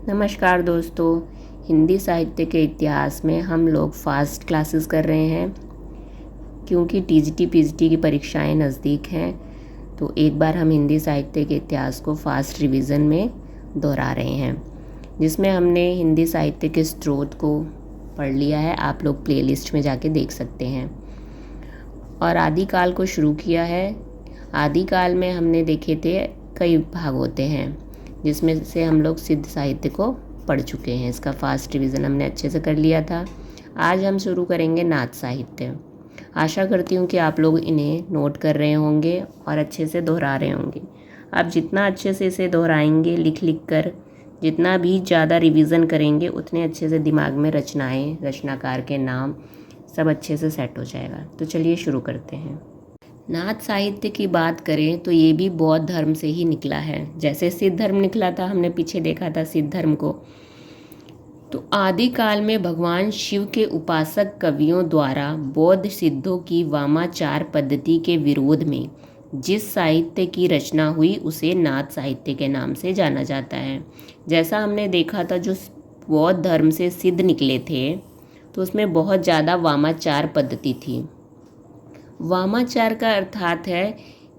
नमस्कार दोस्तों। हिंदी साहित्य के इतिहास में हम लोग फास्ट क्लासेस कर रहे हैं क्योंकि टीजीटी पीजीटी की परीक्षाएं नज़दीक हैं। तो एक बार हम हिंदी साहित्य के इतिहास को फास्ट रिवीजन में दोहरा रहे हैं, जिसमें हमने हिंदी साहित्य के स्रोत को पढ़ लिया है। आप लोग प्लेलिस्ट में जाके देख सकते हैं। और आदिकाल को शुरू किया है। आदिकाल में हमने देखे थे कई भाग होते हैं, जिसमें से हम लोग सिद्ध साहित्य को पढ़ चुके हैं। इसका फास्ट रिवीजन हमने अच्छे से कर लिया था। आज हम शुरू करेंगे नाथ साहित्य। आशा करती हूँ कि आप लोग इन्हें नोट कर रहे होंगे और अच्छे से दोहरा रहे होंगे। आप जितना अच्छे से इसे दोहराएंगे लिख लिख कर, जितना भी ज़्यादा रिवीजन करेंगे, उतने अच्छे से दिमाग में रचनाएँ, रचनाकार के नाम सब अच्छे से सेट हो जाएगा। तो चलिए शुरू करते हैं। नाथ साहित्य की बात करें तो ये भी बौद्ध धर्म से ही निकला है। जैसे सिद्ध धर्म निकला था, हमने पीछे देखा था सिद्ध धर्म को। तो आदिकाल में भगवान शिव के उपासक कवियों द्वारा बौद्ध सिद्धों की वामाचार पद्धति के विरोध में जिस साहित्य की रचना हुई उसे नाथ साहित्य के नाम से जाना जाता है। जैसा हमने देखा था, जो बौद्ध धर्म से सिद्ध निकले थे तो उसमें बहुत ज़्यादा वामाचार पद्धति थी। वामाचार का अर्थात है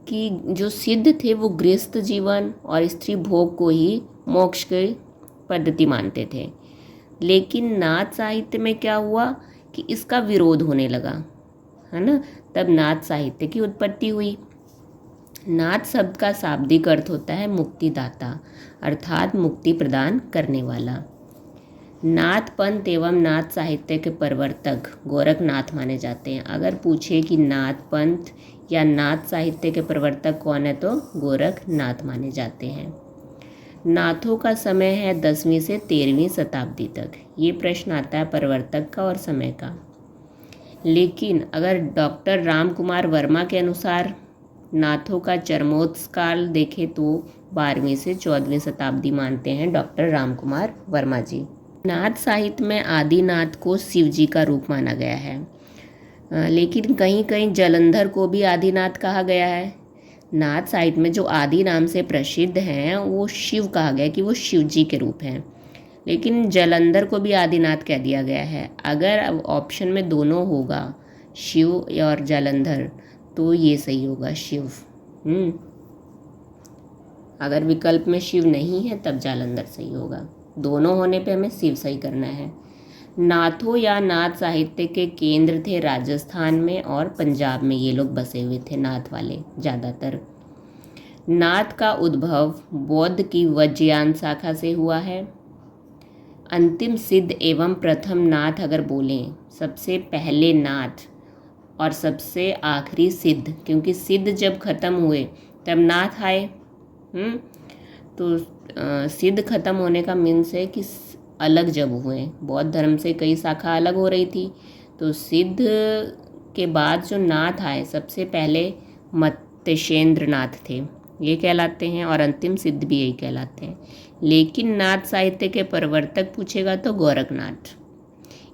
कि जो सिद्ध थे वो गृहस्थ जीवन और स्त्री भोग को ही मोक्ष की पद्धति मानते थे। लेकिन नाथ साहित्य में क्या हुआ कि इसका विरोध होने लगा, है ना। तब नाथ साहित्य की उत्पत्ति हुई। नाथ शब्द का शाब्दिक अर्थ होता है मुक्तिदाता, अर्थात मुक्ति प्रदान करने वाला। नाथ पंथ एवं नाथ साहित्य के प्रवर्तक गोरखनाथ माने जाते हैं। अगर पूछे कि नाथ पंथ या नाथ साहित्य के प्रवर्तक कौन है, तो गोरखनाथ माने जाते हैं। नाथों का समय है 10वीं से 13वीं शताब्दी तक। ये प्रश्न आता है प्रवर्तक का और समय का। लेकिन अगर डॉक्टर राम कुमार वर्मा के अनुसार नाथों का चरमोत्कर्ष काल देखें तो 12वीं से 14वीं शताब्दी मानते हैं डॉक्टर राम कुमार वर्मा जी। नाथ साहित्य में आदिनाथ को शिव जी का रूप माना गया है, लेकिन कहीं कहीं जलंधर को भी आदिनाथ कहा गया है। नाथ साहित्य में जो आदि नाम से प्रसिद्ध हैं वो शिव कहा गया कि वो शिव जी के रूप हैं, लेकिन जलंधर को भी आदिनाथ कह दिया गया है। अगर ऑप्शन में दोनों होगा, शिव और जलंधर, तो ये सही होगा, शिव। अगर विकल्प में शिव नहीं है तब जालंधर सही होगा। दोनों होने पे हमें शिव सही करना है। नाथों या नाथ साहित्य के केंद्र थे राजस्थान में और पंजाब में। ये लोग बसे हुए थे, नाथ वाले ज़्यादातर। नाथ का उद्भव बौद्ध की वज्रयान शाखा से हुआ है। अंतिम सिद्ध एवं प्रथम नाथ अगर बोलें, सबसे पहले नाथ और सबसे आखिरी सिद्ध, क्योंकि सिद्ध जब खत्म हुए तब नाथ आए। तो सिद्ध खत्म होने का मीन्स है कि अलग जब हुए। बौद्ध धर्म से कई शाखा अलग हो रही थी, तो सिद्ध के बाद जो नाथ आए, सबसे पहले मत्स्येंद्र नाथ थे, ये कहलाते हैं, और अंतिम सिद्ध भी यही कहलाते हैं। लेकिन नाथ साहित्य के प्रवर्तक पूछेगा तो गोरखनाथ।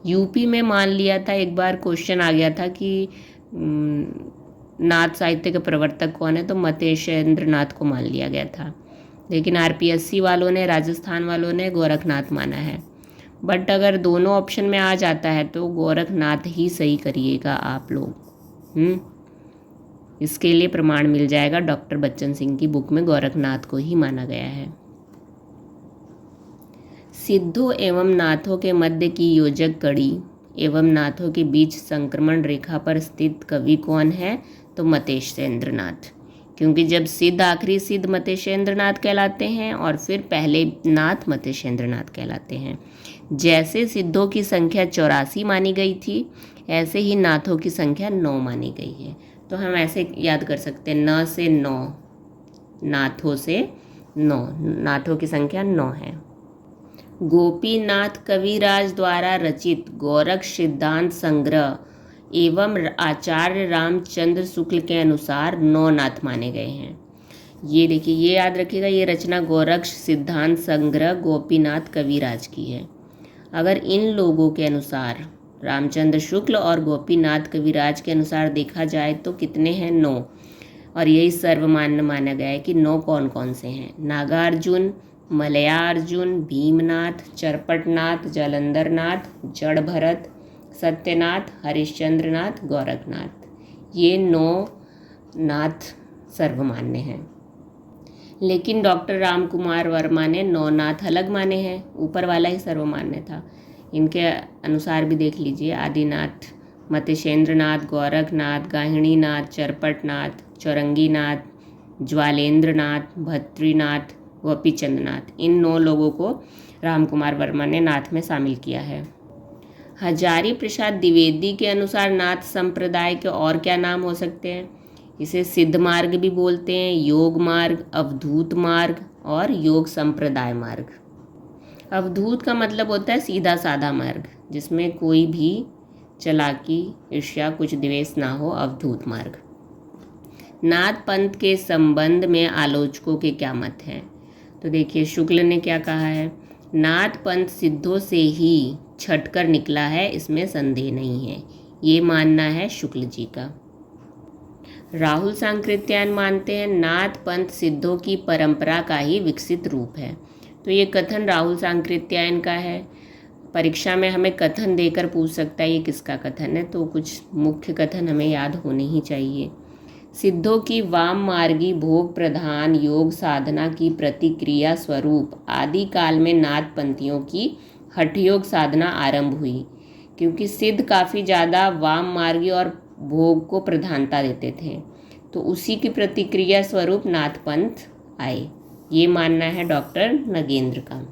यूपी में मान लिया था, एक बार क्वेश्चन आ गया था कि नाथ साहित्य के प्रवर्तक कौन है, तो मत्स्येंद्र नाथ को मान लिया गया था। लेकिन आरपीएससी वालों ने, राजस्थान वालों ने गोरखनाथ माना है। बट अगर दोनों ऑप्शन में आ जाता है तो गोरखनाथ ही सही करिएगा आप लोग। इसके लिए प्रमाण मिल जाएगा, डॉक्टर बच्चन सिंह की बुक में गोरखनाथ को ही माना गया है। सिद्धों एवं नाथों के मध्य की योजक कड़ी एवं नाथों के बीच संक्रमण रेखा पर स्थित कवि कौन है, तो मत्स्येंद्र नाथ। क्योंकि जब सिद्ध आखिरी सिद्ध मत्स्येंद्र नाथ कहलाते हैं और फिर पहले नाथ मत्स्येंद्र नाथ कहलाते हैं। जैसे सिद्धों की संख्या 84 मानी गई थी, ऐसे ही नाथों की संख्या 9 मानी गई है। तो हम ऐसे याद कर सकते हैं, 9 से 9, नाथों से 9, नाथों की संख्या 9 है। गोपीनाथ कविराज द्वारा रचित गोरख सिद्धांत संग्रह एवं आचार्य रामचंद्र शुक्ल के अनुसार 9 नाथ माने गए हैं। ये देखिए, ये याद रखिएगा, ये रचना गोरख सिद्धांत संग्रह गोपीनाथ कविराज की है। अगर इन लोगों के अनुसार, रामचंद्र शुक्ल और गोपीनाथ कविराज के अनुसार देखा जाए तो कितने हैं, 9। और यही सर्वमान्य माना गया है कि 9 कौन कौन से हैं। नागार्जुन, मलयार्जुन, भीमनाथ, चरपटनाथ, जालंधरनाथ, जड़ भरत, सत्यनाथ, हरिश्चंद्रनाथ, गोरखनाथ। ये 9 नाथ सर्वमान्य हैं। लेकिन डॉक्टर राम कुमार वर्मा ने 9 नाथ अलग माने हैं, ऊपर वाला ही सर्वमान्य था। इनके अनुसार भी देख लीजिए, आदिनाथ, मतेशेंद्रनाथ, गोरखनाथ, गाहिणीनाथ, चरपटनाथ, चौरंगीनाथ, ज्वालेंद्रनाथ, भत्रीनाथ, गोपीचंदनाथ, इन 9 लोगों को रामकुमार वर्मा ने नाथ में शामिल किया है। हजारी प्रसाद द्विवेदी के अनुसार नाथ संप्रदाय के और क्या नाम हो सकते हैं? इसे सिद्ध मार्ग भी बोलते हैं, योग मार्ग, अवधूत मार्ग और योग संप्रदाय मार्ग। अवधूत का मतलब होता है सीधा साधा मार्ग, जिसमें कोई भी चालाकी, ईर्ष्या, कुछ द्वेष ना हो, अवधूत मार्ग। नाथ पंथ के संबंध में आलोचकों के क्या मत हैं? तो देखिए, शुक्ल ने क्या कहा है, नाथ पंथ सिद्धों से ही छटकर निकला है, इसमें संदेह नहीं है। ये मानना है शुक्ल जी का। राहुल सांकृत्यायन मानते हैं नाथ पंथ सिद्धों की परंपरा का ही विकसित रूप है। तो ये कथन राहुल सांकृत्यायन का है। परीक्षा में हमें कथन देकर पूछ सकता है ये किसका कथन है, तो कुछ मुख्य कथन हमें याद होने ही चाहिए। सिद्धों की वाम मार्गी भोग प्रधान योग साधना की प्रतिक्रिया स्वरूप आदि काल में नाथ पंथियों की हठयोग साधना आरंभ हुई, क्योंकि सिद्ध काफ़ी ज़्यादा वाम मार्गी और भोग को प्रधानता देते थे, तो उसी की प्रतिक्रिया स्वरूप नाथ पंथ आए। ये मानना है डॉक्टर नगेंद्र का।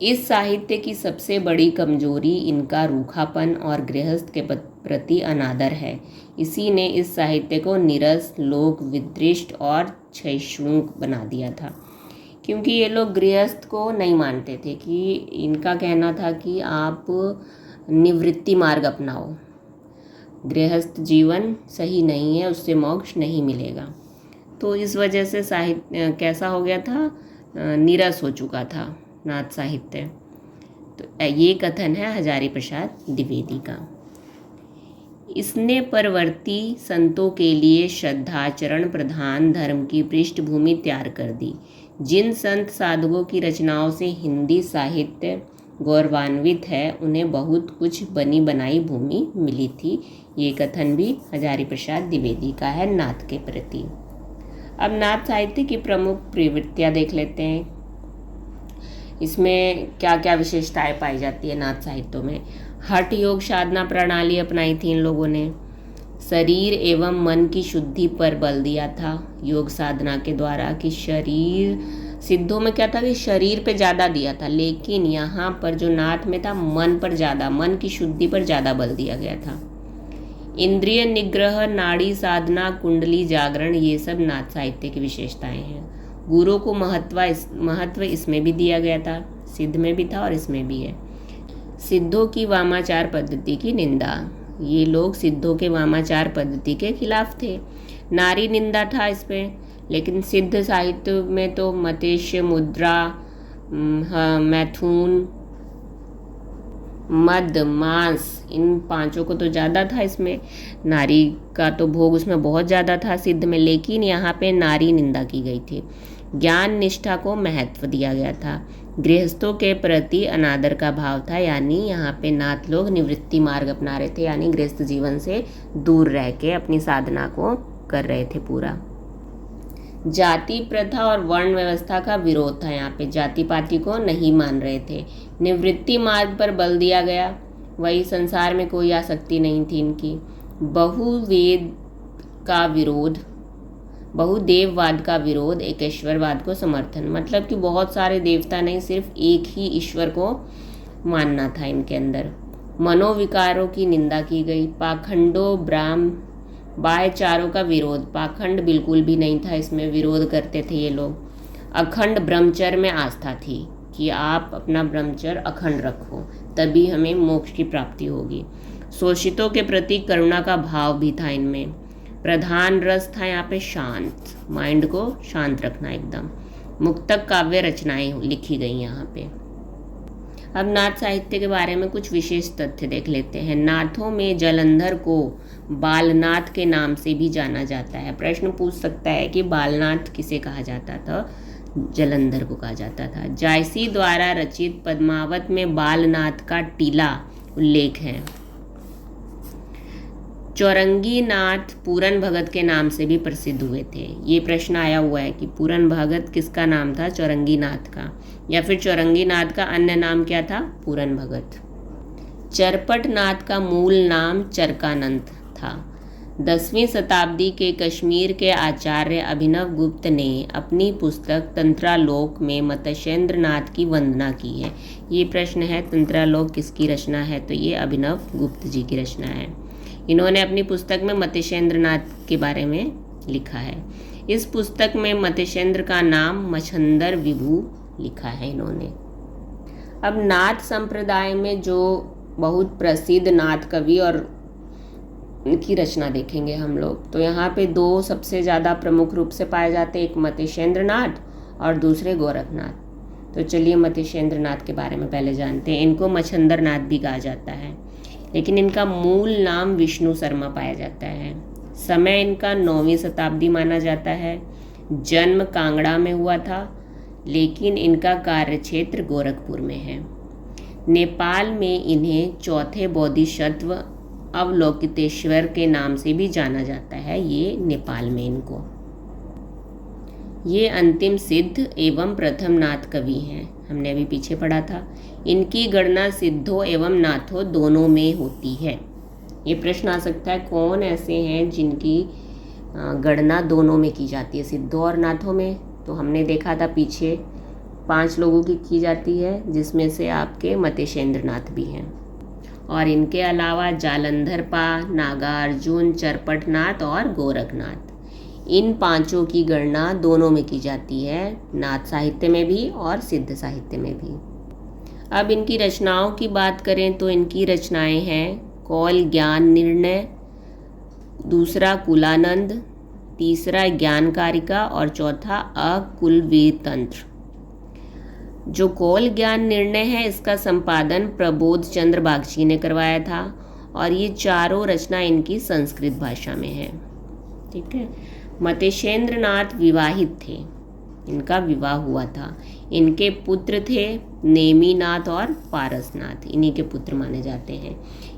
इस साहित्य की सबसे बड़ी कमजोरी इनका रूखापन और गृहस्थ के प्रति अनादर है। इसी ने इस साहित्य को नीरस, लोक विदृष्ट और क्षैष्णुक बना दिया था, क्योंकि ये लोग गृहस्थ को नहीं मानते थे। कि इनका कहना था कि आप निवृत्ति मार्ग अपनाओ, गृहस्थ जीवन सही नहीं है, उससे मोक्ष नहीं मिलेगा। तो इस वजह से साहित्य कैसा हो गया था, नीरस हो चुका था नाथ साहित्य। तो ये कथन है हजारी प्रसाद द्विवेदी का। इसने परवर्ती संतों के लिए श्रद्धाचरण प्रधान धर्म की पृष्ठभूमि तैयार कर दी। जिन संत साधुओं की रचनाओं से हिंदी साहित्य गौरवान्वित है, उन्हें बहुत कुछ बनी बनाई भूमि मिली थी। ये कथन भी हजारी प्रसाद द्विवेदी का है नाथ के प्रति। अब नाथ साहित्य की प्रमुख प्रवृत्तियाँ देख लेते हैं। इसमें क्या क्या विशेषताएं पाई जाती है नाथ साहित्यों में। हठ योग साधना प्रणाली अपनाई थी इन लोगों ने। शरीर एवं मन की शुद्धि पर बल दिया था योग साधना के द्वारा। कि शरीर, सिद्धों में क्या था कि शरीर पे ज़्यादा दिया था, लेकिन यहाँ पर जो नाथ में था मन पर ज़्यादा, मन की शुद्धि पर ज़्यादा बल दिया गया था। इंद्रिय निग्रह, नाड़ी साधना, कुंडली जागरण, ये सब नाथ साहित्य की विशेषताएं हैं। गुरु को महत्व इसमें भी दिया गया था, सिद्ध में भी था और इसमें भी है। सिद्धों की वामाचार पद्धति की निंदा, ये लोग सिद्धों के वामाचार पद्धति के खिलाफ थे। नारी निंदा था इसमें, लेकिन सिद्ध साहित्य में तो मतेश्य, मुद्रा, मैथुन, मद, मांस, इन पांचों को तो ज़्यादा था इसमें। नारी का तो भोग उसमें बहुत ज़्यादा था सिद्ध में, लेकिन यहाँ पे नारी निंदा की गई थी। ज्ञान निष्ठा को महत्व दिया गया था। गृहस्थों के प्रति अनादर का भाव था, यानी यहाँ पे नाथ लोग निवृत्ति मार्ग अपना रहे थे, यानी गृहस्थ जीवन से दूर रह के अपनी साधना को कर रहे थे पूरा। जाति प्रथा और वर्ण व्यवस्था का विरोध था, यहाँ पे जाति पाति को नहीं मान रहे थे। निवृत्ति मार्ग पर बल दिया गया, वही संसार में कोई आसक्ति नहीं थी इनकी। बहुवेद का विरोध, बहुदेववाद का विरोध, एकेश्वरवाद को समर्थन, मतलब कि बहुत सारे देवता नहीं, सिर्फ एक ही ईश्वर को मानना था इनके अंदर। मनोविकारों की निंदा की गई। पाखंडों, ब्राह्म, बाह्यचारों का विरोध, पाखंड बिल्कुल भी नहीं था इसमें, विरोध करते थे ये लोग। अखंड ब्रह्मचर्य में आस्था थी कि आप अपना ब्रह्मचर्य अखंड रखो, तभी हमें मोक्ष की प्राप्ति होगी। शोषितों के प्रति करुणा का भाव भी था इनमें। प्रधान रस था यहाँ पे शांत, माइंड को शांत रखना एकदम। मुक्तक काव्य रचनाएं लिखी गई यहाँ पे। अब नाथ साहित्य के बारे में कुछ विशेष तथ्य देख लेते हैं। नाथों में जालंधर को बालनाथ के नाम से भी जाना जाता है। प्रश्न पूछ सकता है कि बालनाथ किसे कहा जाता था। जालंधर को कहा जाता था। जायसी द्वारा रचित पद्मावत में बालनाथ का टीला उल्लेख है। चौरंगी नाथ पूरन भगत के नाम से भी प्रसिद्ध हुए थे। ये प्रश्न आया हुआ है कि पूरन भगत किसका नाम था, चौरंगी नाथ का, या फिर चौरंगी नाथ का अन्य नाम क्या था, पूरन भगत। चरपट नाथ का मूल नाम चरकानंद था। 10वीं शताब्दी के कश्मीर के आचार्य अभिनव गुप्त ने अपनी पुस्तक तंत्रालोक में मत्स्येंद्र नाथ की वंदना की है। ये प्रश्न है, तंत्रालोक किसकी रचना है, तो ये अभिनव गुप्त जी की रचना है। इन्होंने अपनी पुस्तक में मत्स्येंद्र नाथ के बारे में लिखा है। इस पुस्तक में मत्स्येंद्र का नाम मच्छंदर विभू लिखा है इन्होंने। अब नाथ संप्रदाय में जो बहुत प्रसिद्ध नाथ कवि और उनकी रचना देखेंगे हम लोग, तो यहाँ पे दो सबसे ज़्यादा प्रमुख रूप से पाए जाते हैं, एक मत्स्येंद्र नाथ और दूसरे गोरखनाथ। तो चलिए मत्स्येंद्र नाथ के बारे में पहले जानते हैं। इनको मच्छंदर नाथ भी कहा जाता है, लेकिन इनका मूल नाम विष्णु शर्मा पाया जाता है। समय इनका 9वीं शताब्दी माना जाता है। जन्म कांगड़ा में हुआ था, लेकिन इनका कार्यक्षेत्र गोरखपुर में है। नेपाल में इन्हें चौथे बोधिसत्व अवलोकितेश्वर के नाम से भी जाना जाता है। ये नेपाल में इनको, ये अंतिम सिद्ध एवं प्रथम नाथ कवि हैं, हमने अभी पीछे पढ़ा था। इनकी गणना सिद्धों एवं नाथों दोनों में होती है। ये प्रश्न आ सकता है, कौन ऐसे हैं जिनकी गणना दोनों में की जाती है, सिद्धों और नाथों में। तो हमने देखा था पीछे 5 लोगों की जाती है, जिसमें से आपके मत्स्येंद्र नाथ भी हैं। और इनके अलावा जालंधर पा, नागार्जुन, चरपट नाथ और गोरखनाथ, इन 5 की गणना दोनों में की जाती है, नाथ साहित्य में भी और सिद्ध साहित्य में भी। अब इनकी रचनाओं की बात करें तो इनकी रचनाएं हैं कौल ज्ञान निर्णय, दूसरा कुलानंद, तीसरा ज्ञानकारिका और चौथा अकुलवीर तंत्र। जो कौल ज्ञान निर्णय है, इसका संपादन प्रबोध चंद्र बागची ने करवाया था और ये चारों रचना इनकी संस्कृत भाषा में है। ठीक है। मत्स्येंद्र नाथ विवाहित थे, इनका विवाह हुआ था। इनके पुत्र थे नेमीनाथ और पारसनाथ, इन्हीं के पुत्र माने जाते हैं।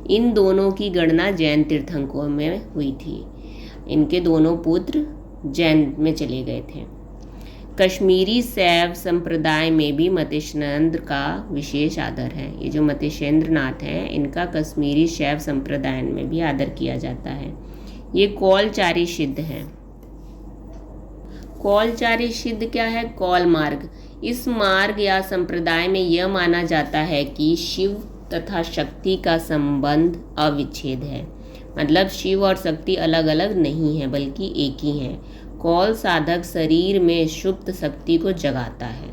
इन दोनों की गणना जैन तीर्थंकरों में हुई थी। इनके दोनों पुत्र जैन में चले गए थे। कश्मीरी शैव संप्रदाय में भी मत्स्येंद्र का विशेष आदर है। ये जो मत्स्येंद्र नाथ हैं, इनका कश्मीरी शैव संप्रदाय में भी आदर किया जाता है। ये कौलचारी सिद्ध हैं। कौलचारी सिद्ध क्या है? कौल मार्ग। इस मार्ग या संप्रदाय में यह माना जाता है कि शिव तथा शक्ति का संबंध अविच्छेद है, मतलब शिव और शक्ति अलग अलग नहीं है बल्कि एक ही हैं। कौल साधक शरीर में सुप्त शक्ति को जगाता है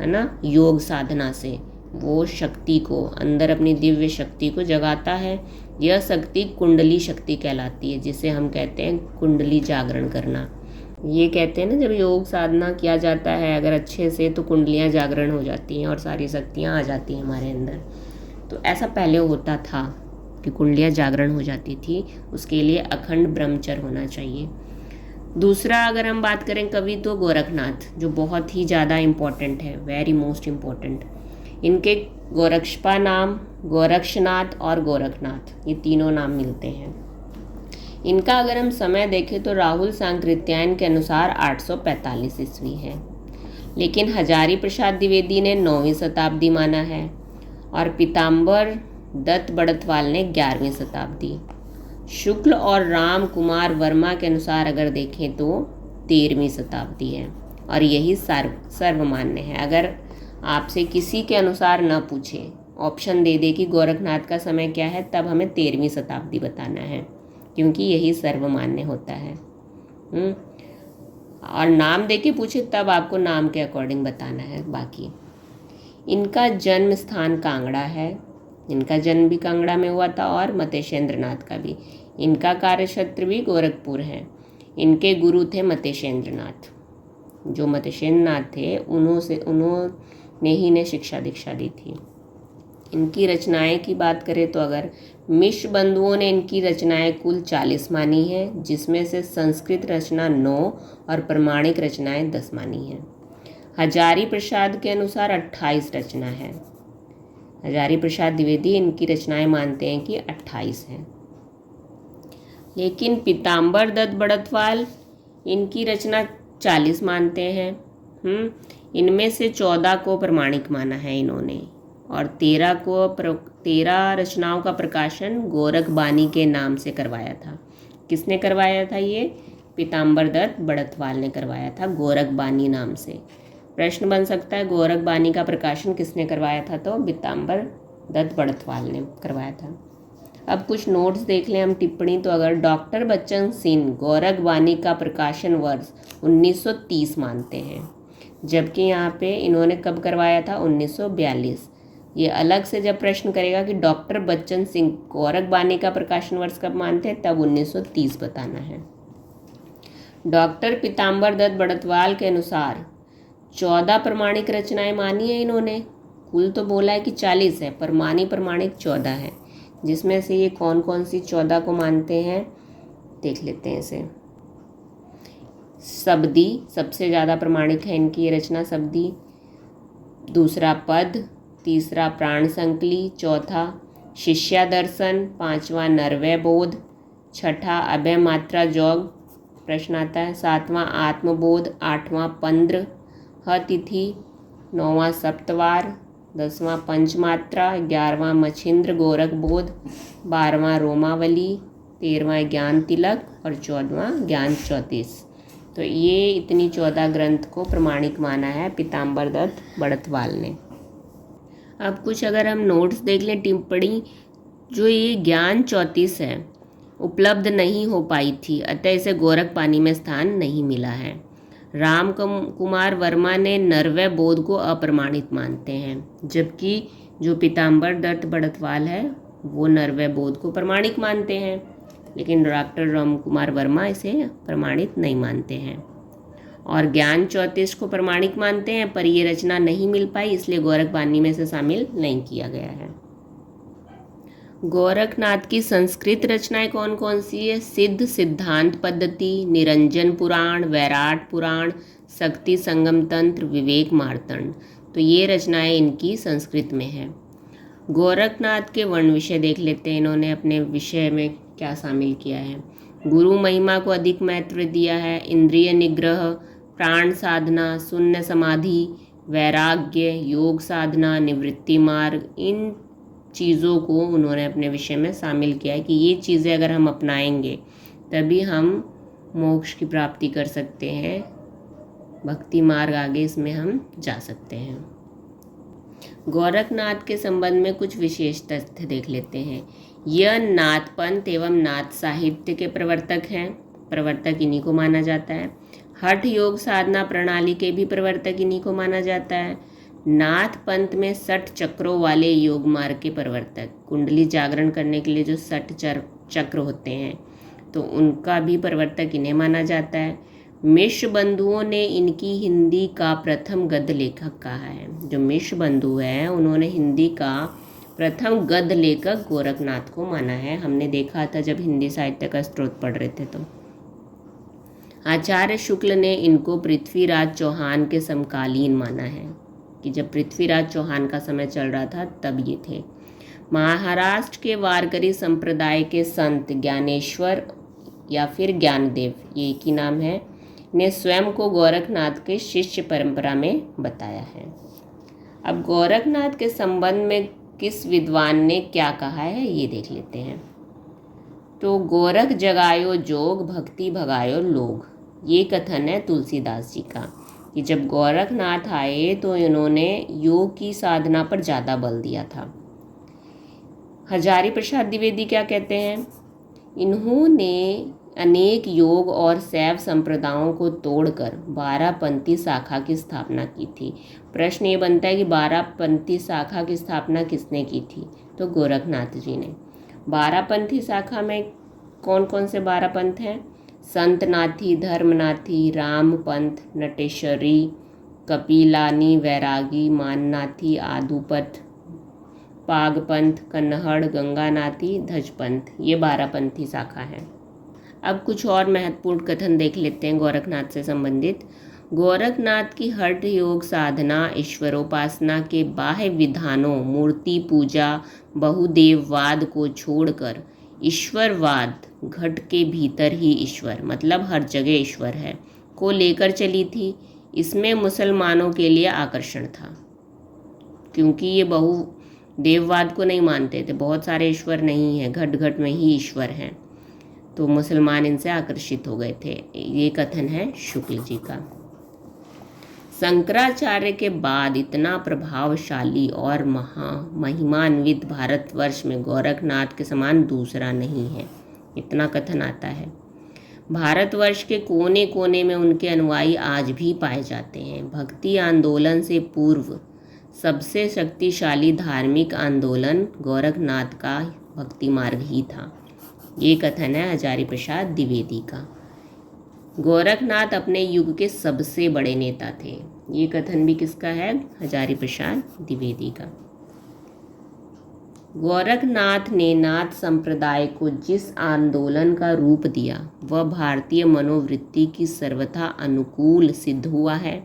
ना, योग साधना से वो शक्ति को, अंदर अपनी दिव्य शक्ति को जगाता है। यह शक्ति कुंडली शक्ति कहलाती है, जिसे हम कहते हैं कुंडली जागरण करना। ये कहते हैं ना, जब योग साधना किया जाता है अगर अच्छे से, तो कुंडलियाँ जागरण हो जाती हैं और सारी शक्तियाँ आ जाती हैं हमारे अंदर। तो ऐसा पहले होता था कि कुंडलियाँ जागरण हो जाती थी, उसके लिए अखंड ब्रह्मचर्य होना चाहिए। दूसरा अगर हम बात करें कवि, तो गोरखनाथ, जो बहुत ही ज़्यादा इम्पोर्टेंट है, वेरी मोस्ट इम्पोर्टेंट। इनके गोरक्षपा नाम, गोरक्षनाथ और गोरखनाथ, ये तीनों नाम मिलते हैं। इनका अगर हम समय देखें तो राहुल सांकृत्यायन के अनुसार 845 ईस्वी है, लेकिन हजारी प्रसाद द्विवेदी ने 9वीं शताब्दी माना है और पीताम्बर दत्त बड़तवाल ने 11वीं शताब्दी। शुक्ल और राम कुमार वर्मा के अनुसार अगर देखें तो 13वीं शताब्दी है और यही सर्वमान्य है। अगर आपसे किसी के अनुसार न पूछे, ऑप्शन दे दे कि गोरखनाथ का समय क्या है, तब हमें 13वीं शताब्दी बताना है, क्योंकि यही सर्वमान्य होता है। और नाम दे के पूछे तब आपको नाम के अकॉर्डिंग बताना है। बाकी इनका जन्म स्थान कांगड़ा है, इनका जन्म भी कांगड़ा में हुआ था और मत्स्येंद्र नाथ का भी। इनका कार्यक्षेत्र भी गोरखपुर है। इनके गुरु थे मत्स्येंद्र नाथ। जो मत्स्येंद्र नाथ थे उन्होंने ही ने शिक्षा दीक्षा दी थी। इनकी रचनाएं की बात करें तो अगर मिश्र बंधुओं ने इनकी रचनाएं कुल 40 मानी हैं, जिसमें से संस्कृत रचना 9 और प्रमाणिक रचनाएं 10 मानी हैं। हजारी प्रसाद के अनुसार 28 रचना है। हजारी प्रसाद द्विवेदी इनकी रचनाएं मानते हैं कि 28 हैं, लेकिन पीताम्बर दत्त बड़तवाल इनकी रचना 40 मानते हैं। इनमें से 14 को प्रमाणिक माना है इन्होंने, और 13 रचनाओं का प्रकाशन गोरख बानी के नाम से करवाया था। किसने करवाया था? ये पीताम्बर दत्त बड़तवाल ने करवाया था, गोरख बानी नाम से। प्रश्न बन सकता है गोरख बानी का प्रकाशन किसने करवाया था? तो पीताम्बर दत्त बड़तवाल ने करवाया था। अब कुछ नोट्स देख लें हम, टिप्पणी। तो अगर डॉक्टर बच्चन सिंह गोरख बानी का प्रकाशन वर्ष 1930 मानते हैं, जबकि यहाँ पे इन्होंने कब करवाया था? 1942। ये अलग से जब प्रश्न करेगा कि डॉक्टर बच्चन सिंह गोरख बानी का प्रकाशन वर्ष कब मानते हैं, तब 1930 बताना है। डॉक्टर पीताम्बर दत्त बड़तवाल के अनुसार 14 प्रमाणिक रचनाएं मानी है इन्होंने। कुल तो बोला है कि 40 है, पर मानी प्रमाणिक 14 है। जिसमें से ये कौन कौन सी 14 को मानते हैं देख लेते हैं इसे। शब्दी सबसे ज़्यादा प्रमाणिक है इनकी ये रचना, शब्दी। दूसरा पद, तीसरा प्राण संकली, चौथा शिष्या दर्शन, पांचवा नरवय बोध, छठा अभय मात्रा जोग प्रश्न आता है, सातवां आत्मबोध, आठवां पंद्र तिथि, नौवां सप्तवार, 10वां पंचमात्रा, 11वां मछिंद्र गोरख बोध, 12वां रोमावली, 13वां ज्ञान तिलक और 14वां ज्ञान चौतीस। तो ये इतनी 14 ग्रंथ को प्रमाणिक माना है पीताम्बर दत्त बड़तवाल ने। अब कुछ अगर हम नोट्स देख लें, टिप्पणी। जो ये ज्ञान चौतीस है उपलब्ध नहीं हो पाई थी, अतः इसे गोरख बानी में स्थान नहीं मिला है। राम कुमार वर्मा ने नरवय बोध को अप्रमाणित मानते हैं, जबकि जो पीताम्बर दत्त बड़तवाल है वो नरवय बोध को प्रमाणिक मानते हैं, लेकिन डॉक्टर राम कुमार वर्मा इसे प्रमाणित नहीं मानते हैं। और ज्ञान चौतीस को प्रमाणिक मानते हैं, पर ये रचना नहीं मिल पाई, इसलिए गोरख बानी में से शामिल नहीं किया गया है। गोरखनाथ की संस्कृत रचनाएं कौन कौन सी है? सिद्ध सिद्धांत पद्धति, निरंजन पुराण, वैराट पुराण, शक्ति संगम तंत्र, विवेक मार्तंड। तो ये रचनाएं इनकी संस्कृत में है। गोरखनाथ के वर्ण विषय देख लेते हैं, इन्होंने अपने विषय में क्या शामिल किया है। गुरु महिमा को अधिक महत्व दिया है, इंद्रिय निग्रह, प्राण साधना, शून्य समाधि, वैराग्य, योग साधना, निवृत्ति मार्ग, इन चीज़ों को उन्होंने अपने विषय में शामिल किया है कि ये चीज़ें अगर हम अपनाएंगे तभी हम मोक्ष की प्राप्ति कर सकते हैं, भक्ति मार्ग आगे इसमें हम जा सकते हैं। गोरखनाथ के संबंध में कुछ विशेष तथ्य देख लेते हैं। यह नाथ पंथ एवं नाथ साहित्य के प्रवर्तक हैं, प्रवर्तक इन्हीं को माना जाता है। हठ योग साधना प्रणाली के भी प्रवर्तक इन्हीं को माना जाता है। नाथ पंथ में 60 चक्रों वाले योग मार्ग के प्रवर्तक, कुंडली जागरण करने के लिए जो 60 चक्र होते हैं, तो उनका भी प्रवर्तक इन्हें माना जाता है। मिश्र बंधुओं ने इनकी हिंदी का प्रथम गद्य लेखक कहा है। जो मिश्र बंधु हैं उन्होंने हिंदी का प्रथम गद्य लेखक गोरखनाथ को माना है। हमने देखा था जब हिंदी साहित्य का स्रोत पढ़ रहे थे। तो आचार्य शुक्ल ने इनको पृथ्वीराज चौहान के समकालीन माना है, कि जब पृथ्वीराज चौहान का समय चल रहा था तब ये थे। महाराष्ट्र के वारकरी संप्रदाय के संत ज्ञानेश्वर या फिर ज्ञानदेव, ये एक ही नाम है, ने स्वयं को गोरखनाथ के शिष्य परंपरा में बताया है। अब गोरखनाथ के संबंध में किस विद्वान ने क्या कहा है ये देख लेते हैं। तो गोरख जगायो जोग, भक्ति भगायो लोग, ये कथन है तुलसीदास जी का, कि जब गोरखनाथ आए तो इन्होंने योग की साधना पर ज़्यादा बल दिया था। हजारी प्रसाद द्विवेदी क्या कहते हैं? इन्होंने अनेक योग और शैव संप्रदायों को तोड़कर 12पंथी शाखा की स्थापना की थी। प्रश्न ये बनता है कि 12पंथी शाखा की स्थापना किसने की थी? तो गोरखनाथ जी ने। 12पंथी शाखा में कौन कौन से 12 पंथ हैं? संतनाथी, धर्मनाथी, राम पंथ, नटेश्वरी, कपिलानी, वैरागी, माननाथी, आदुपंथ, पागपंथ, कन्नहड़, गंगानाथी, धजपंथ, ये 12पंथी शाखा है। अब कुछ और महत्वपूर्ण कथन देख लेते हैं गोरखनाथ से संबंधित। गोरखनाथ की हठ योग साधना ईश्वरोपासना के बाह्य विधानों, मूर्ति पूजा, बहुदेववाद को छोड़कर ईश्वरवाद, घट के भीतर ही ईश्वर मतलब हर जगह ईश्वर है, को लेकर चली थी। इसमें मुसलमानों के लिए आकर्षण था, क्योंकि ये बहुदेववाद को नहीं मानते थे, बहुत सारे ईश्वर नहीं हैं, घट घट में ही ईश्वर हैं, तो मुसलमान इनसे आकर्षित हो गए थे। ये कथन है शुक्ल जी का। शंकराचार्य के बाद इतना प्रभावशाली और महिमान्वित भारतवर्ष में गोरखनाथ के समान दूसरा नहीं है, इतना कथन आता है। भारतवर्ष के कोने कोने में उनके अनुयायी आज भी पाए जाते हैं। भक्ति आंदोलन से पूर्व सबसे शक्तिशाली धार्मिक आंदोलन गोरखनाथ का भक्ति मार्ग ही था। ये कथन है हजारी प्रसाद द्विवेदी का। गोरखनाथ अपने युग के सबसे बड़े नेता थे। ये कथन भी किसका है? हजारी प्रसाद द्विवेदी का। गोरखनाथ ने नाथ संप्रदाय को जिस आंदोलन का रूप दिया वह भारतीय मनोवृत्ति की सर्वथा अनुकूल सिद्ध हुआ है।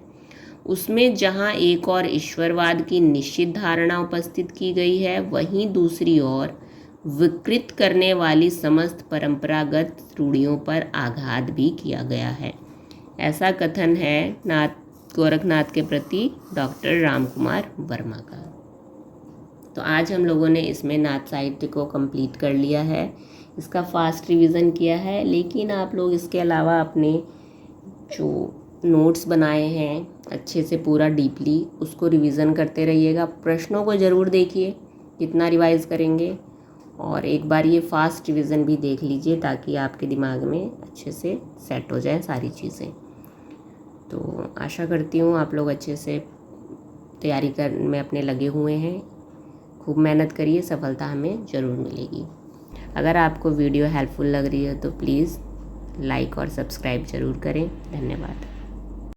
उसमें जहाँ एक और ईश्वरवाद की निश्चित धारणा उपस्थित की गई है, वहीं दूसरी ओर विकृत करने वाली समस्त परंपरागत रूढ़ियों पर आघात भी किया गया है। ऐसा कथन है गोरखनाथ के प्रति डॉक्टर रामकुमार वर्मा का। तो आज हम लोगों ने इसमें नाथ साहित्य को कंप्लीट कर लिया है, इसका फास्ट रिवीजन किया है, लेकिन आप लोग इसके अलावा अपने जो नोट्स बनाए हैं अच्छे से पूरा डीपली उसको रिवीजन करते रहिएगा। प्रश्नों को ज़रूर देखिए कितना रिवाइज करेंगे, और एक बार ये फास्ट रिवीजन भी देख लीजिए ताकि आपके दिमाग में अच्छे से सेट हो जाए सारी चीज़ें। तो आशा करती हूँ आप लोग अच्छे से तैयारी में अपने लगे हुए हैं। खूब मेहनत करिए, सफलता हमें ज़रूर मिलेगी। अगर आपको वीडियो हेल्पफुल लग रही है तो प्लीज़ लाइक और सब्सक्राइब ज़रूर करें। धन्यवाद।